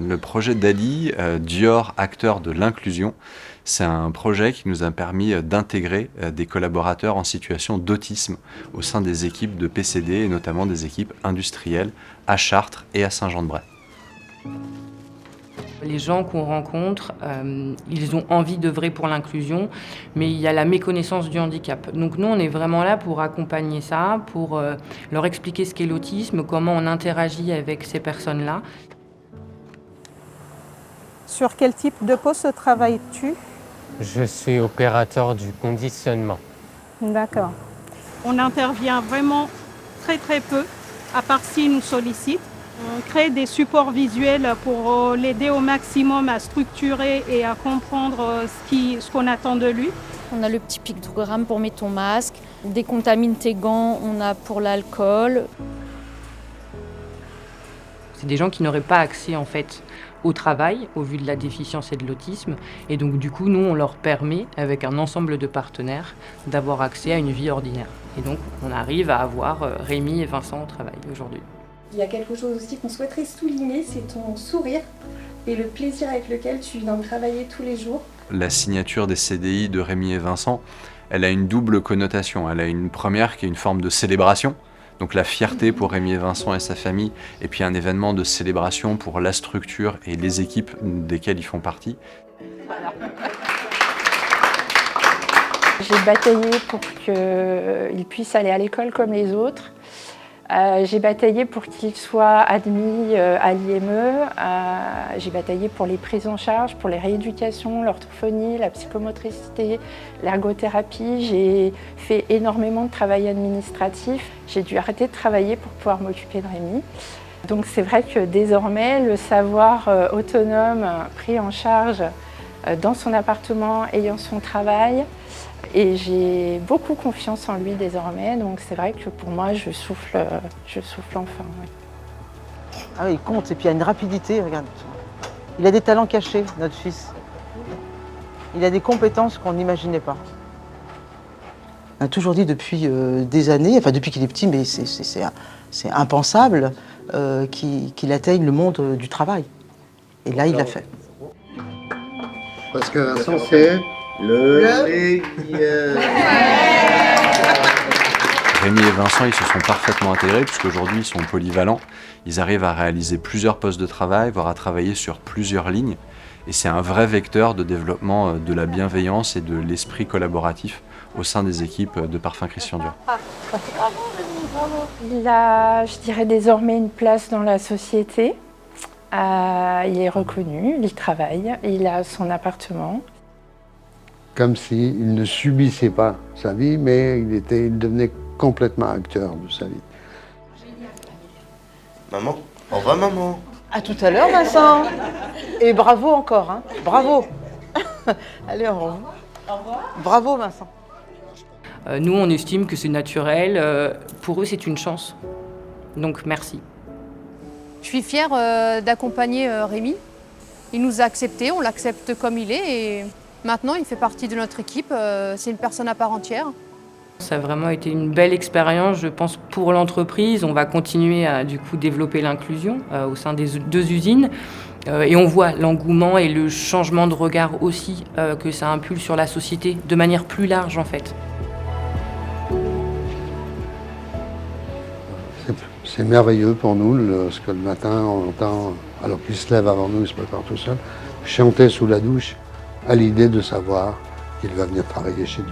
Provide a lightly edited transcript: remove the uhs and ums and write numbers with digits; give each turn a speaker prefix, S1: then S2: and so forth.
S1: Le projet DALI, Dior, acteur de l'inclusion, c'est un projet qui nous a permis d'intégrer des collaborateurs en situation d'autisme au sein des équipes de PCD et notamment des équipes industrielles à Chartres et à Saint-Jean-de-Bray.
S2: Les gens qu'on rencontre, ils ont envie d'œuvrer pour l'inclusion, mais il y a la méconnaissance du handicap. Donc nous, on est vraiment là pour accompagner ça, pour leur expliquer ce qu'est l'autisme, comment on interagit avec ces personnes-là.
S3: Sur quel type de poste travailles-tu?
S4: Je suis opérateur du conditionnement.
S3: D'accord.
S5: On intervient vraiment très peu, à part s'ils nous sollicitent. On crée des supports visuels pour l'aider au maximum à structurer et à comprendre ce qu'on attend de lui.
S6: On a le petit pictogramme pour mettre ton masque. Décontamine tes gants, on a pour l'alcool.
S2: C'est des gens qui n'auraient pas accès en fait au travail au vu de la déficience et de l'autisme. Et donc du coup, nous, on leur permet, avec un ensemble de partenaires, d'avoir accès à une vie ordinaire. Et donc, on arrive à avoir Rémi et Vincent au travail aujourd'hui.
S7: Il y a quelque chose aussi qu'on souhaiterait souligner, c'est ton sourire et le plaisir avec lequel tu viens travailler tous les jours.
S1: La signature des CDI de Rémi et Vincent, elle a une double connotation. Elle a une première qui est une forme de célébration, donc la fierté pour Rémi et Vincent et sa famille, et puis un événement de célébration pour la structure et les équipes desquelles ils font partie.
S7: Voilà.
S8: J'ai bataillé pour qu'ils puissent aller à l'école comme les autres. J'ai bataillé pour qu'ils soient admis à l'IME. J'ai bataillé pour les prises en charge, pour les rééducations, l'orthophonie, la psychomotricité, l'ergothérapie. J'ai fait énormément de travail administratif. J'ai dû arrêter de travailler pour pouvoir m'occuper de Rémi. Donc c'est vrai que désormais, le savoir autonome, pris en charge dans son appartement, ayant son travail, et j'ai beaucoup confiance en lui désormais, donc c'est vrai que pour moi, je souffle enfin. Oui.
S9: Ah oui, il compte, et puis il y a une rapidité, regarde. Il a des talents cachés, notre fils. Il a des compétences qu'on n'imaginait pas. On a toujours dit depuis des années, enfin depuis qu'il est petit, mais c'est impensable, qu'il atteigne le monde du travail. Et là, il l'a fait.
S10: Parce que Vincent, c'est le
S1: Rémi et Vincent, ils se sont parfaitement intégrés puisqu'aujourd'hui ils sont polyvalents. Ils arrivent à réaliser plusieurs postes de travail, voire à travailler sur plusieurs lignes. Et c'est un vrai vecteur de développement de la bienveillance et de l'esprit collaboratif au sein des équipes de Parfums Christian Dior.
S8: Il a, je dirais, désormais une place dans la société. Il est reconnu, il travaille, il a son appartement.
S10: Comme s'il ne subissait pas sa vie, mais il devenait complètement acteur de sa vie.
S11: Maman, au revoir maman.
S9: À tout à l'heure, Vincent. Et bravo encore, hein. Bravo. Allez, au revoir. Au revoir. Bravo, Vincent.
S2: Nous, on estime que c'est naturel. Pour eux, c'est une chance. Donc, merci.
S6: Je suis fière d'accompagner Rémi. Il nous a acceptés, on l'accepte comme il est et maintenant il fait partie de notre équipe, c'est une personne à part entière.
S2: Ça a vraiment été une belle expérience, je pense, pour l'entreprise. On va continuer à du coup développer l'inclusion au sein des deux usines. Et on voit l'engouement et le changement de regard aussi que ça impulse sur la société, de manière plus large en fait.
S10: C'est merveilleux pour nous, lorsque le matin on entend, alors qu'il se lève avant nous, il se prépare tout seul, chanter sous la douche à l'idée de savoir qu'il va venir travailler chez Dieu.